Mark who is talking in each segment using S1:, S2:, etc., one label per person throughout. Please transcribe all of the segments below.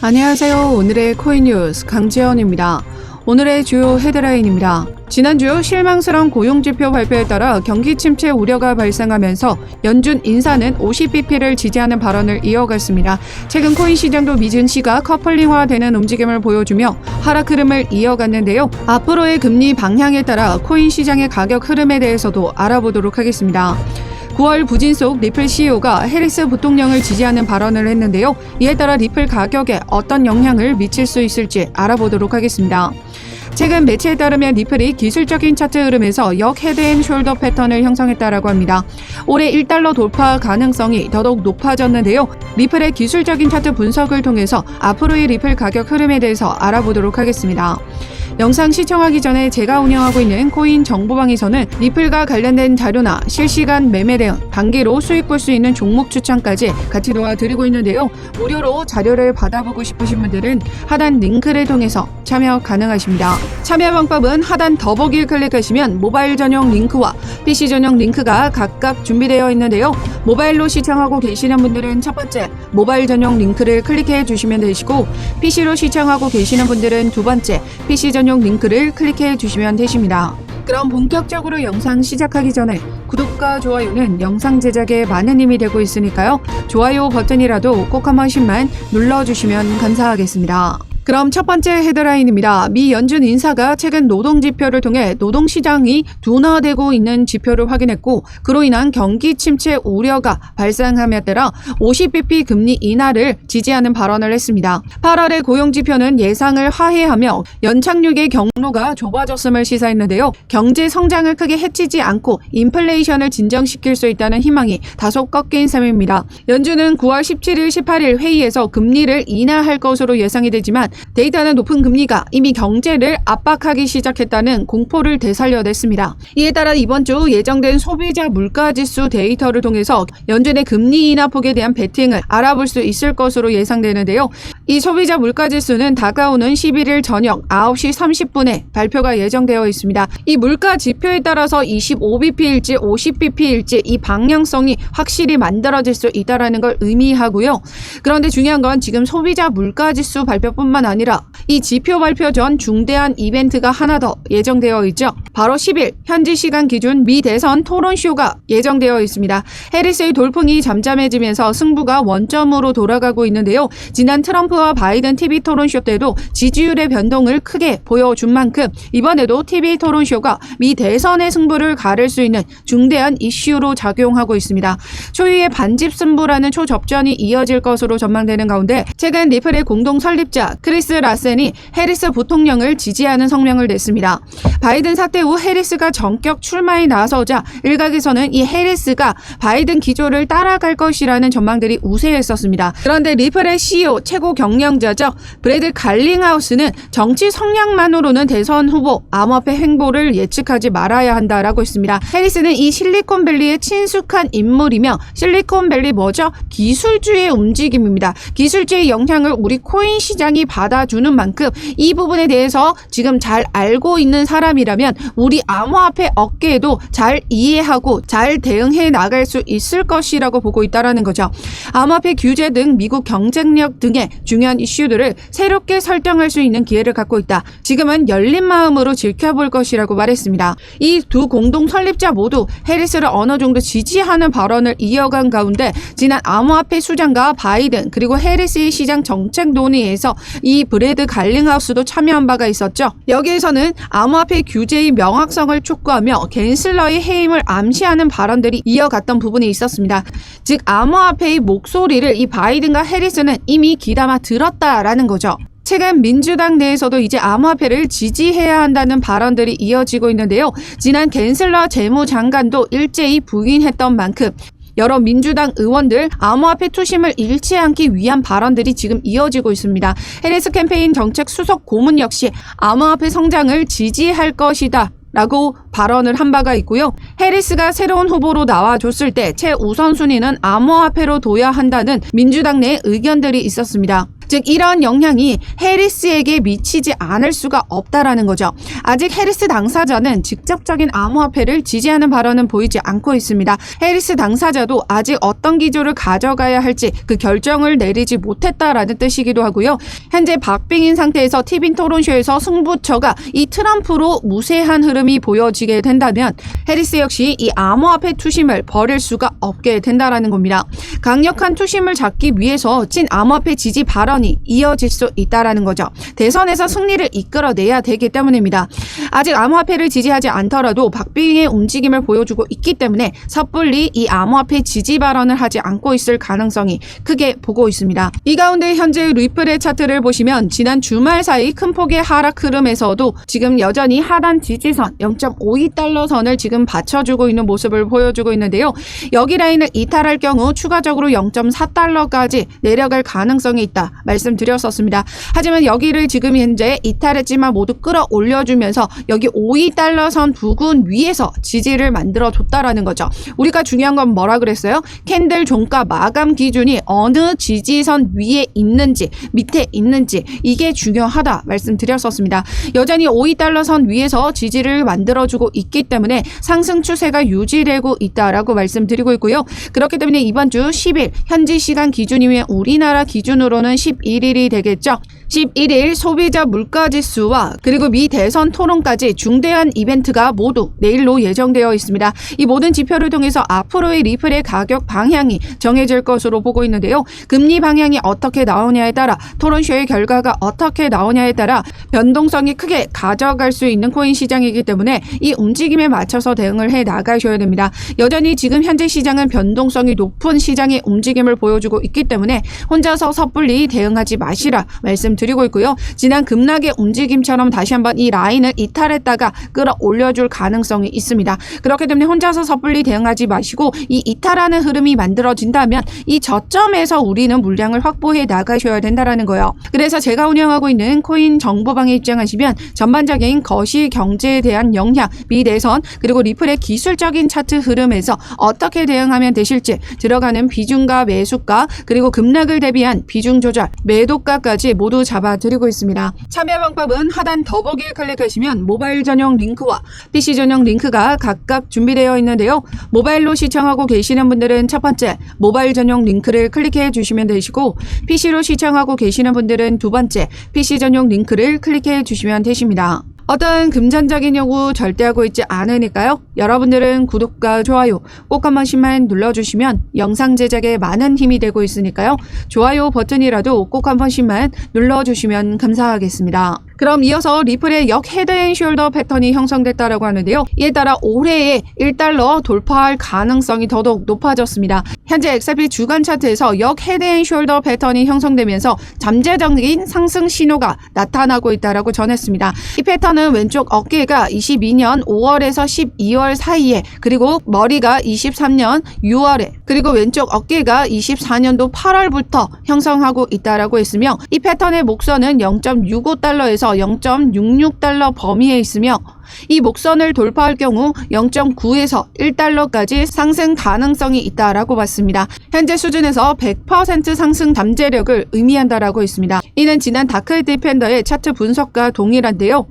S1: 안녕하세요. 오늘의 코인 뉴스 강지연입니다. 오늘의 주요 헤드라인입니다. 지난주 실망스러운 고용지표 발표에 따라 경기 침체 우려가 발생하면서 연준 인사는 50bp를 지지하는 발언을 이어갔습니다. 최근 코인 시장도 미증 시가 커플링화되는 움직임을 보여주며 하락 흐름을 이어갔는데요. 앞으로의 금리 방향에 따라 코인 시장의 가격 흐름에 대해서도 알아보도록 하겠습니다. 9월 부진 속 리플 CEO가 해리스 부통령을 지지하는 발언을 했는데요. 이에 따라 리플 가격에 어떤 영향을 미칠 수 있을지 알아보도록 하겠습니다. 최근 매체에 따르면 리플이 기술적인 차트 흐름에서 역헤드앤숄더 패턴을 형성했다라고 합니다. 올해 1달러 돌파 가능성이 더더욱 높아졌는데요. 리플의 기술적인 차트 분석을 통해서 앞으로의 리플 가격 흐름에 대해서 알아보도록 하겠습니다. 영상 시청하기 전에 제가 운영하고 있는 코인 정보방에서는 리플과 관련된 자료나 실시간 매매 대응, 단기로 수익 볼 수 있는 종목 추천까지 같이 도와드리고 있는데요. 무료로 자료를 받아보고 싶으신 분들은 하단 링크를 통해서 참여 가능하십니다. 참여 방법은 하단 더보기를 클릭하시면 모바일 전용 링크와 PC 전용 링크가 각각 준비되어 있는데요. 모바일로 시청하고 계시는 분들은 첫 번째 모바일 전용 링크를 클릭해 주시면 되시고, PC로 시청하고 계시는 분들은 두 번째 PC 전용 링크를 클릭해 주시면 되십니다. 그럼 본격적으로 영상 시작하기 전에 구독과 좋아요는 영상 제작에 많은 힘이 되고 있으니까요. 좋아요 버튼이라도 꼭 한 번씩만 눌러주시면 감사하겠습니다. 그럼 첫 번째 헤드라인입니다. 미 연준 인사가 최근 노동지표를 통해 노동시장이 둔화되고 있는 지표를 확인했고, 그로 인한 경기 침체 우려가 발생함에 따라 50bp 금리 인하를 지지하는 발언을 했습니다. 8월의 고용지표는 예상을 하회하며 연착륙의 경로가 좁아졌음을 시사했는데요. 경제 성장을 크게 해치지 않고 인플레이션을 진정시킬 수 있다는 희망이 다소 꺾인 셈입니다. 연준은 9월 17일, 18일 회의에서 금리를 인하할 것으로 예상이 되지만 데이터는 높은 금리가 이미 경제를 압박하기 시작했다는 공포를 되살려냈습니다. 이에 따라 이번 주 예정된 소비자 물가지수 데이터를 통해서 연준의 금리 인하폭에 대한 베팅을 알아볼 수 있을 것으로 예상되는데요. 이 소비자 물가지수는 다가오는 11일 저녁 9시 30분에 발표가 예정되어 있습니다. 이 물가 지표에 따라서 25bp일지 50bp일지 이 방향성이 확실히 만들어질 수 있다는 걸 의미하고요. 그런데 중요한 건 지금 소비자 물가지수 발표뿐만 아니라 이 지표 발표 전 중대한 이벤트가 하나 더 예정되어 있죠. 바로 10일 현지 시간 기준 미 대선 토론쇼가 예정되어 있습니다. 해리스의 돌풍이 잠잠해지면서 승부가 원점으로 돌아가고 있는데요. 지난 트럼프와 바이든 TV 토론쇼 때도 지지율의 변동을 크게 보여준 만큼 이번에도 TV 토론쇼가 미 대선의 승부를 가를 수 있는 중대한 이슈로 작용하고 있습니다. 초유의 반집 승부라는 초접전이 이어질 것으로 전망되는 가운데, 최근 리플의 공동 설립자 크리스 라센이 해리스 부통령을 지지하는 성명을 냈습니다. 바이든 사퇴 후 해리스가 전격 출마에 나서자 일각에서는 이 해리스가 바이든 기조를 따라갈 것이라는 전망들이 우세했었습니다. 그런데 리플의 CEO, 최고 경영자죠. 브래드 갈링하우스는 정치 성향만으로는 대선 후보 암호화폐 행보를 예측하지 말아야 한다라고 했습니다. 해리스는 이 실리콘밸리에 친숙한 인물이며, 실리콘밸리 뭐죠? 기술주의 움직임입니다. 기술주의 영향을 우리 코인 시장이 받아주는 만큼 이 부분에 대해서 지금 잘 알고 있는 사람이라면 우리 암호화폐 업계에도 잘 이해하고 잘 대응해 나갈 수 있을 것이라고 보고 있다는 거죠. 암호화폐 규제 등 미국 경쟁력 등의 중요한 이슈들을 새롭게 설정할 수 있는 기회를 갖고 있다. 지금은 열린 마음으로 지켜볼 것이라고 말했습니다. 이 두 공동 설립자 모두 해리스를 어느 정도 지지하는 발언을 이어간 가운데, 지난 암호화폐 수장과 바이든 그리고 해리스의 시장 정책 논의에서 이 브래드 갈링하우스도 참여한 바가 있었죠. 여기에서는 암호화폐 규제의 명확성을 촉구하며 갠슬러의 해임을 암시하는 발언들이 이어갔던 부분이 있었습니다. 즉 암호화폐의 목소리를 이 바이든과 해리스는 이미 귀담아 들었다라는 거죠. 최근 민주당 내에서도 이제 암호화폐를 지지해야 한다는 발언들이 이어지고 있는데요. 지난 갠슬러 재무장관도 일제히 부인했던 만큼 여러 민주당 의원들 암호화폐 투심을 잃지 않기 위한 발언들이 지금 이어지고 있습니다. 해리스 캠페인 정책 수석 고문 역시 암호화폐 성장을 지지할 것이다 라고 발언을 한 바가 있고요. 해리스가 새로운 후보로 나와줬을 때 최우선순위는 암호화폐로 둬야 한다는 민주당 내 의견들이 있었습니다. 즉 이런 영향이 해리스에게 미치지 않을 수가 없다라는 거죠. 아직 해리스 당사자는 직접적인 암호화폐를 지지하는 발언은 보이지 않고 있습니다. 해리스 당사자도 아직 어떤 기조를 가져가야 할지 그 결정을 내리지 못했다라는 뜻이기도 하고요. 현재 박빙인 상태에서 TV 토론쇼에서 승부처가 이 트럼프로 무세한 흐름이 보여지게 된다면 해리스 역시 이 암호화폐 투심을 버릴 수가 없게 된다라는 겁니다. 강력한 투심을 잡기 위해서 찐 암호화폐 지지 발언이 이어질 수 있다라는 거죠. 대선에서 승리를 이끌어내야 되기 때문입니다. 아직 암호화폐를 지지하지 않더라도 박빙의 움직임을 보여주고 있기 때문에 섣불리 이 암호화폐 지지 발언을 하지 않고 있을 가능성이 크게 보고 있습니다. 이 가운데 현재 리플의 차트를 보시면 지난 주말 사이 큰 폭의 하락 흐름에서도 지금 여전히 하단 지지선 0.52달러 선을 지금 받쳐주고 있는 모습을 보여주고 있는데요. 여기 라인을 이탈할 경우 추가적으로 0.4달러까지 내려갈 가능성이 있다 말씀드렸었습니다. 하지만 여기를 지금 현재 이탈했지만 모두 끌어올려주면서 여기 52달러 선 부근 위에서 지지를 만들어줬다라는 거죠. 우리가 중요한 건 뭐라 그랬어요? 캔들 종가 마감 기준이 어느 지지선 위에 있는지 밑에 있는지 이게 중요하다 말씀드렸었습니다. 여전히 52달러 선 위에서 지지를 만들어주고 있기 때문에 상승 추세가 유지되고 있다라고 말씀드리고 있고요. 그렇기 때문에 이번 주 10일 현지 시간 기준이면 우리나라 기준으로는 11일이 되겠죠. 11일 소비자 물가지수와 그리고 미 대선 토론까지 중대한 이벤트가 모두 내일로 예정되어 있습니다. 이 모든 지표를 통해서 앞으로의 리플의 가격 방향이 정해질 것으로 보고 있는데요. 금리 방향이 어떻게 나오냐에 따라 토론쇼의 결과가 어떻게 나오냐에 따라 변동성이 크게 가져갈 수 있는 코인 시장이기 때문에 이 움직임에 맞춰서 대응을 해 나가셔야 됩니다. 여전히 지금 현재 시장은 변동성이 높은 시장의 움직임을 보여주고 있기 때문에 혼자서 섣불리 대응하지 마시라 말씀드리고 있고요. 지난 급락의 움직임처럼 다시 한번 이 라인을 이탈했다가 끌어올려줄 가능성이 있습니다. 그렇기 때문에 혼자서 섣불리 대응하지 마시고 이 이탈하는 흐름이 만들어진다면 이 저점에서 우리는 물량을 확보해 나가셔야 된다는 거예요. 그래서 제가 운영하고 있는 코인 정보방에 입장하시면 전반적인 거시 경제에 대한 영향, 미대선 그리고 리플의 기술적인 차트 흐름에서 어떻게 대응하면 되실지 들어가는 비중과 매수가 그리고 급락을 대비한 비중 조절, 매도가까지 모두 잡아드리고 있습니다. 참여 방법은 하단 더보기를 클릭하시면 모바일 전용 링크와 PC 전용 링크가 각각 준비되어 있는데요. 모바일로 시청하고 계시는 분들은 첫 번째 모바일 전용 링크를 클릭해 주시면 되시고 PC로 시청하고 계시는 분들은 두 번째 PC 전용 링크를 클릭해 주시면 되십니다. 어떤 금전적인 요구 절대 하고 있지 않으니까요. 여러분들은 구독과 좋아요 꼭 한 번씩만 눌러주시면 영상 제작에 많은 힘이 되고 있으니까요. 좋아요 버튼이라도 꼭 한 번씩만 눌러주시면 감사하겠습니다. 그럼 이어서 리플의 역 헤드앤숄더 패턴이 형성됐다라고 하는데요. 이에 따라 올해에 1달러 돌파할 가능성이 더더욱 높아졌습니다. 현재 XRP 주간 차트에서 역 헤드앤숄더 패턴이 형성되면서 잠재적인 상승 신호가 나타나고 있다라고 전했습니다. 이 패턴은 왼쪽 어깨가 22년 5월에서 12월 사이에 그리고 머리가 23년 6월에 그리고 왼쪽 어깨가 24년도 8월부터 형성하고 있다라고 했으며 이 패턴의 목선은 0.65달러에서 0.66달러 범위에 있으며 이 목선을 돌파할 경우 0.9에서 1달러까지 상승 가능성이 있다라고 봤습니다. 현재 수준에서 100% 상승 잠재력을 의미한다라고 했습니다. 이는 지난 다크 디펜더의 차트 분석과 동일한데요.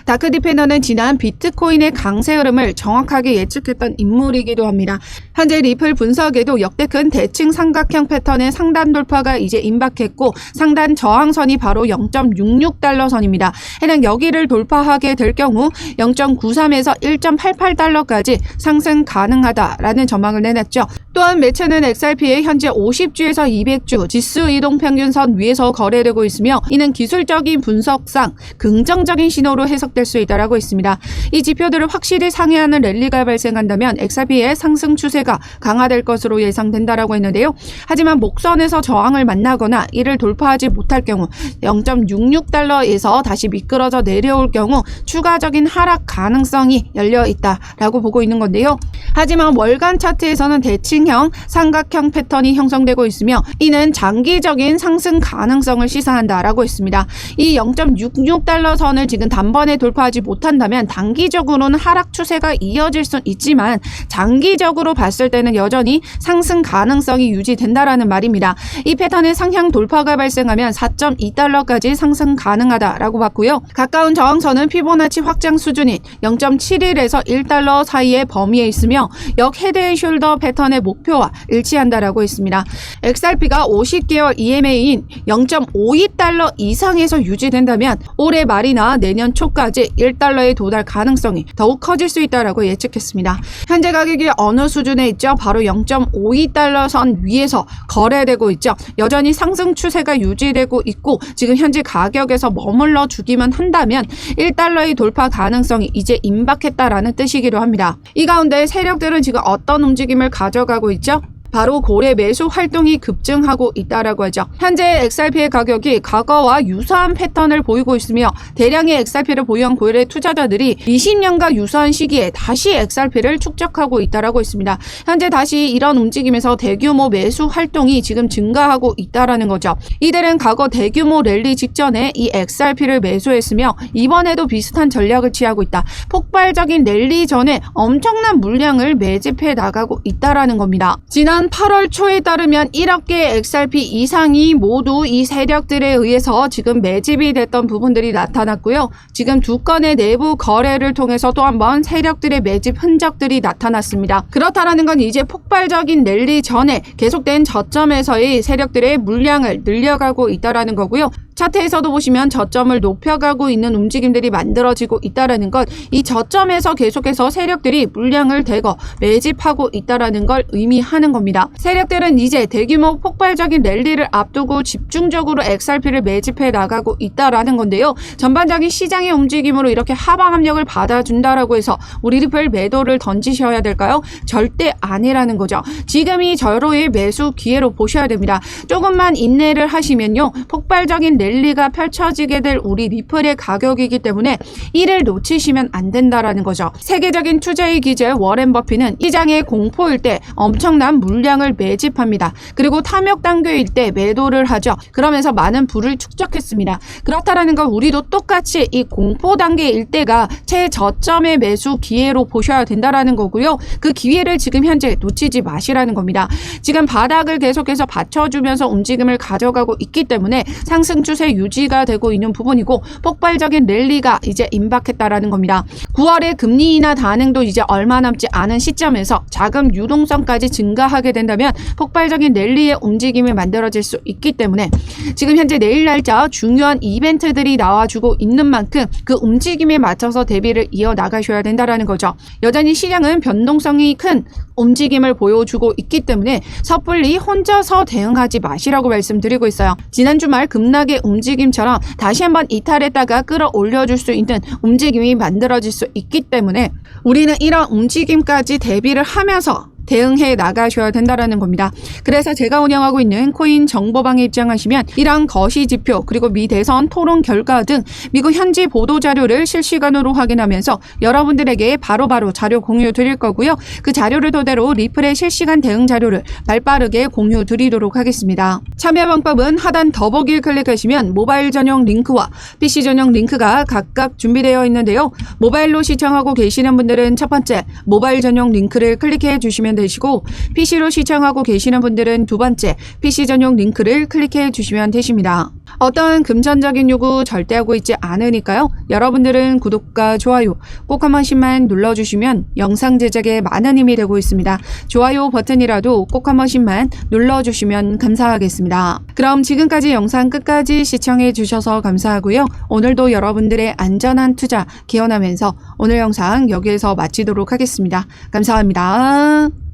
S1: 다크 디펜더는 지난 비트코인의 강세 흐름을 정확하게 예측했던 인물이기도 합니다. 현재 리플 분석에도 역대 큰 대칭 삼각형 패턴의 상단 돌파가 이제 임박했고 상단 저항선이 바로 0.66달러 선입니다. 해당 여기를 돌파하게 될 경우 0.93에서 1.88달러까지 상승 가능하다라는 전망을 내놨죠. 또한 매체는 XRP의 현재 50주에서 200주 지수 이동평균선 위에서 거래되고 있으며 이는 기술적인 분석상 긍정적인 신호로 해석될 수 있다고 있습니다. 이 지표들을 확실히 상회하는 랠리가 발생한다면 XRP의 상승 추세가 강화될 것으로 예상된다라고 했는데요. 하지만 목선에서 저항을 만나거나 이를 돌파하지 못할 경우 0.66달러에서 다시 미끄러져 내려올 경우 추가적인 하락 가능성이 열려 있다라고 보고 있는 건데요. 하지만 월간 차트에서는 대칭형 삼각형 패턴이 형성되고 있으며 이는 장기적인 상승 가능성을 시사한다라고 했습니다. 이 0.66달러 선을 지금 단번 단번에 돌파하지 못한다면 단기적으로는 하락 추세가 이어질 수는 있지만 장기적으로 봤을 때는 여전히 상승 가능성이 유지된다라는 말입니다. 이 패턴의 상향 돌파가 발생하면 4.2달러까지 상승 가능하다라고 봤고요. 가까운 저항선은 피보나치 확장 수준인 0.71에서 1달러 사이의 범위에 있으며 역 헤드앤숄더 패턴의 목표와 일치한다라고 했습니다. XRP가 50개월 EMA인 0.52달러 이상에서 유지된다면 올해 말이나 내년 초까지 1달러에 도달 가능성이 더욱 커질 수 있다라고 예측했습니다. 현재 가격이 어느 수준에 있죠? 바로 0.52달러 선 위에서 거래되고 있죠. 여전히 상승 추세가 유지되고 있고 지금 현재 가격에서 머물러 주기만 한다면 1달러의 돌파 가능성이 이제 임박했다라는 뜻이기도 합니다. 이 가운데 세력들은 지금 어떤 움직임을 가져가고 있죠? 바로 고래 매수 활동이 급증하고 있다라고 하죠. 현재 XRP의 가격이 과거와 유사한 패턴을 보이고 있으며 대량의 XRP를 보유한 고래 투자자들이 20년과 유사한 시기에 다시 XRP를 축적하고 있다라고 있습니다. 현재 다시 이런 움직임에서 대규모 매수 활동이 지금 증가하고 있다라는 거죠. 이들은 과거 대규모 랠리 직전에 이 XRP를 매수했으며 이번에도 비슷한 전략을 취하고 있다. 폭발적인 랠리 전에 엄청난 물량을 매집해 나가고 있다라는 겁니다. 지난 8월 초에 따르면 1억 개의 XRP 이상이 모두 이 세력들에 의해서 지금 매집이 됐던 부분들이 나타났고요. 지금 두 건의 내부 거래를 통해서 또 한 번 세력들의 매집 흔적들이 나타났습니다. 그렇다라는 건 이제 폭발적인 랠리 전에 계속된 저점에서의 세력들의 물량을 늘려가고 있다라는 거고요. 차트에서도 보시면 저점을 높여가고 있는 움직임들이 만들어지고 있다는 것, 이 저점에서 계속해서 세력들이 물량을 대거 매집하고 있다는 걸 의미하는 겁니다. 세력들은 이제 대규모 폭발적인 랠리를 앞두고 집중적으로 XRP를 매집해 나가고 있다는 건데요. 전반적인 시장의 움직임으로 이렇게 하방 압력을 받아준다라고 해서 우리 리플 매도를 던지셔야 될까요? 절대 아니라는 거죠. 지금이 절호의 매수 기회로 보셔야 됩니다. 조금만 인내를 하시면요. 폭발적인 랠리가 펼쳐지게 될 우리 리플의 가격이기 때문에 이를 놓치시면 안 된다라는 거죠. 세계적인 투자의 기재 워렌 버핏은 시장의 공포일 때 엄청난 물량을 매집합니다. 그리고 탐욕 단계일 때 매도를 하죠. 그러면서 많은 부를 축적했습니다. 그렇다라는 건 우리도 똑같이 이 공포 단계일 때가 최저점의 매수 기회로 보셔야 된다라는 거고요. 그 기회를 지금 현재 놓치지 마시라는 겁니다. 지금 바닥을 계속해서 받쳐주면서 움직임을 가져가고 있기 때문에 상승 추세 유지가 되고 있는 부분이고 폭발적인 랠리가 이제 임박했다라는 겁니다. 9월에 금리 인하 단행도 이제 얼마 남지 않은 시점에서 자금 유동성까지 증가하게 된다면 폭발적인 랠리의 움직임이 만들어질 수 있기 때문에 지금 현재 내일 날짜 중요한 이벤트들이 나와주고 있는 만큼 그 움직임에 맞춰서 대비를 이어나가셔야 된다는 거죠. 여전히 시장은 변동성이 큰 움직임을 보여주고 있기 때문에 섣불리 혼자서 대응하지 마시라고 말씀드리고 있어요. 지난 주말 급락의 움직임처럼 다시 한번 이탈했다가 끌어올려줄 수 있는 움직임이 만들어질 수 있기 때문에 우리는 이런 움직임까지 대비를 하면서 대응해 나가셔야 된다라는 겁니다. 그래서 제가 운영하고 있는 코인 정보방에 입장하시면 이러한 거시지표 그리고 미 대선 토론 결과 등 미국 현지 보도 자료를 실시간으로 확인하면서 여러분들에게 바로바로 자료 공유 드릴 거고요. 그 자료를 토대로 리플의 실시간 대응 자료를 발빠르게 공유 드리도록 하겠습니다. 참여 방법은 하단 더보기를 클릭하시면 모바일 전용 링크와 PC 전용 링크가 각각 준비되어 있는데요. 모바일로 시청하고 계시는 분들은 첫 번째 모바일 전용 링크를 클릭해 주시면 되시고 PC로 시청하고 계시는 분들은 두 번째 PC 전용 링크를 클릭해 주시면 되십니다. 어떤 금전적인 요구 절대 하고 있지 않으니까요. 여러분들은 구독과 좋아요 꼭 한 번씩만 눌러주시면 영상 제작에 많은 힘이 되고 있습니다. 좋아요 버튼이라도 꼭 한 번씩만 눌러주시면 감사하겠습니다. 그럼 지금까지 영상 끝까지 시청해 주셔서 감사하고요. 오늘도 여러분들의 안전한 투자 기원하면서 오늘 영상 여기에서 마치도록 하겠습니다. 감사합니다.